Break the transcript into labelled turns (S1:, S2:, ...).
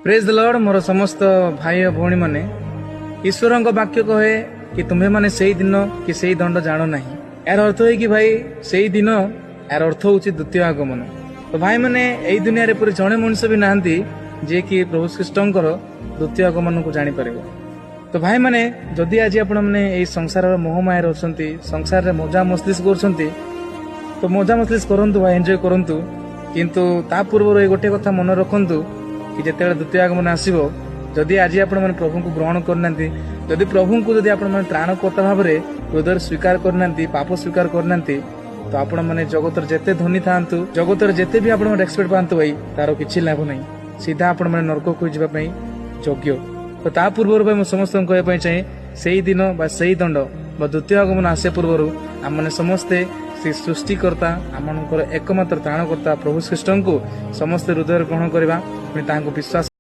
S1: Praise the Lord. मोर समस्त भाई और भौणी माने ईश्वर वाक्य कहे कि तुम्हें माने से दिन कि से दंड जान ना। यार अर्थ है कि भाई से दिन यार अर्थ हूँ द्वितीय आगमन। तो भाई मैंने यही दुनिया रे पूरे जड़े मनुष्य भी नहांती जे कि प्रभु श्रीष्ठकर द्वितीय आगमन को जानी पारिबो। तो भाई मैंने जदि आज आपण मैंने यही संसार मोहमाया अच्छी संसार रे मजा मस्लिस कर तो मजा मस्लिस करंतु भाई एंजॉय करंतु किंतु ता पूर्व गोटे कथा मन रखंतु कि जिते द्वितीय आगमन आसो जदि आज आपण मैंने प्रभु को ग्रहण करना जदि प्रभु को जदि आपण मैंने त्राणकर्ता भाव में हृदय स्वीकार करना पाप स्वीकार करना तो आपण मैंने जगतर जेते धनी था जगतर जेते भी आपण एक्सपेक्ट पातु भाई तार किसी लाभ नहीं सीधा आपण मैंने नरक को जावाई योग्य। तो ता पूर्व मैं समस्त कहवाई चाहे से दिन से दंड द्वितीय आगमन आसे पूर्व आम मैंने समस्ते से सृष्टिकर्ता आम एकमात्र त्राणकर्ता प्रभु श्रीष्ठ को समस्त हृदय ग्रहण करवा विश्वास